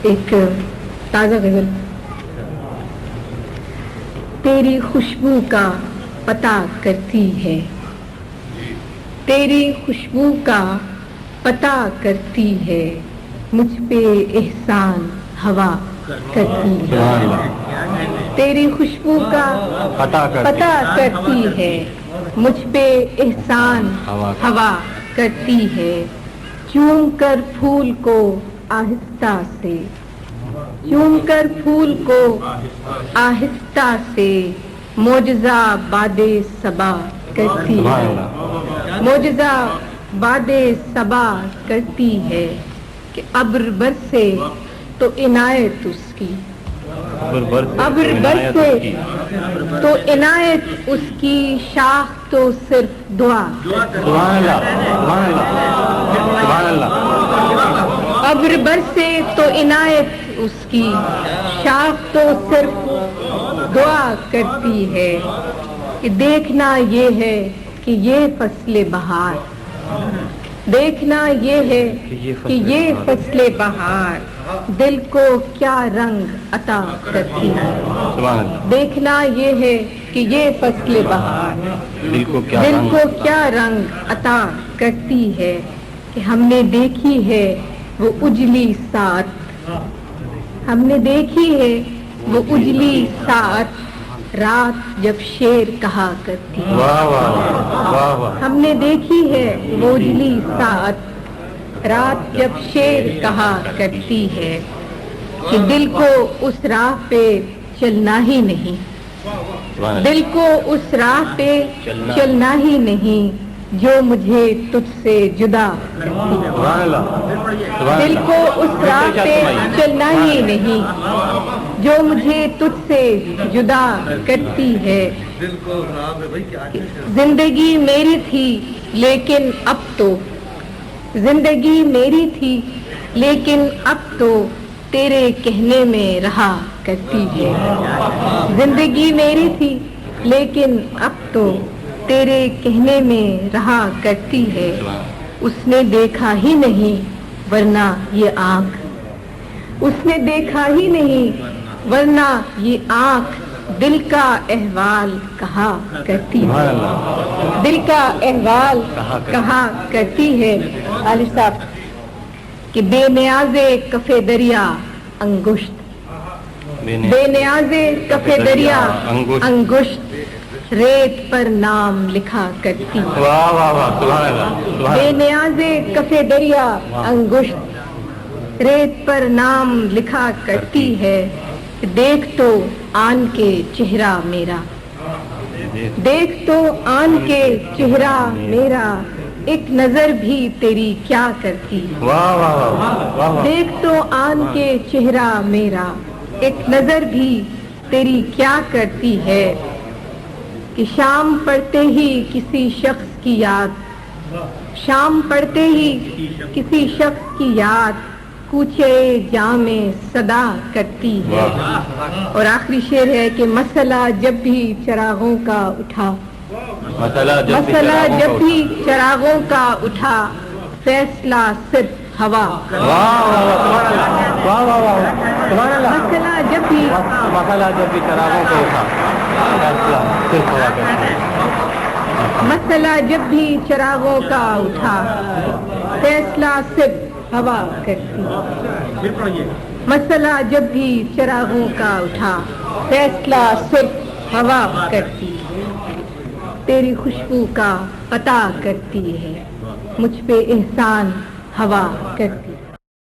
ایک تازہ غزل. تیری خوشبو کا پتہ کرتی ہے، تیری خوشبو کا پتہ کرتی ہے، مجھ پہ احسان ہوا کرتی ہے. تیری خوشبو کا پتہ کرتی ہے، مجھ پہ احسان ہوا کرتی ہے. چوم کر پھول کو آہستہ سے، چوم کر پھول کو آہستہ سے، معجزہ باد صبا کرتی ہے، معجزہ باد صبا کرتی ہے. کہ ابر برسے تو عنایت اس کی، ابر برسے تو عنایت اس کی، شاخ تو صرف دعا. ابر برسے تو عنایت اس کی، شاخ تو صرف دعا کرتی ہے. کہ دیکھنا یہ ہے کہ یہ فصل بہار، دیکھنا یہ ہے کہ یہ فصل بہار دل کو کیا رنگ عطا کرتی ہے. دیکھنا یہ ہے کہ یہ فصل بہار دل کو کیا رنگ عطا کرتی ہے. کہ ہم نے دیکھی ہے وہ اجلی ساعت، ہم نے دیکھی ہے وہ اجلی ساعت، رات جب شیر کہا کرتی ہے. ہم نے دیکھی ہے وہ اجلی ساعت، رات جب شیر کہا کرتی ہے. کہ دل کو اس راہ پہ چلنا ہی نہیں، دل کو اس راہ پہ چلنا ہی نہیں جو مجھے تجھ سے جدا کرتی ہے. دل کو اس راہ پہ چلنا ہی نہیں جو مجھے تجھ سے جدا کرتی ہے. زندگی میری تھی لیکن اب تو، زندگی میری تھی لیکن اب تو تیرے کہنے میں رہا کرتی ہے. زندگی میری تھی لیکن اب تو تیرے کہنے میں رہا کرتی ہے. اس نے دیکھا ہی نہیں ورنہ یہ آنکھ، اس نے دیکھا ہی نہیں ورنہ یہ آنکھ دل کا احوال کہا کرتی ہے. دل کا احوال کہا کرتی ہے. عالم صاحب کہ بے نیاز کف دریا انگشت، بے نیاز کف دریا انگشت، ریت پر نام لکھا کرتی ہے. بے نیاز کف دریا انگشت، ریت پر نام لکھا کرتی ہے. دیکھ تو آن کے چہرہ میرا، دیکھ تو آن کے چہرہ میرا، ایک نظر بھی تیری کیا کرتی ہے. دیکھ تو آن کے چہرہ میرا، ایک نظر بھی تیری کیا کرتی ہے. کہ شام پڑتے ہی کسی شخص کی یاد، شام پڑتے ہی کسی شخص کی یاد کوچے جام صدا کرتی ہے. اور آخری شعر ہے کہ مسئلہ جب بھی چراغوں کا اٹھا، مسئلہ جب بھی چراغوں کا اٹھا، فیصلہ صرف ہوا. مسئلہ جب بھی چراغوں کا اٹھا، مسئلہ جب بھی چراغوں کا اٹھا، فیصلہ صرف ہوا کرتی. مسئلہ جب بھی چراغوں کا اٹھا، فیصلہ صرف ہوا کرتی. تیری خوشبو کا پتہ کرتی ہے، مجھ پہ احسان ہوا کرتی.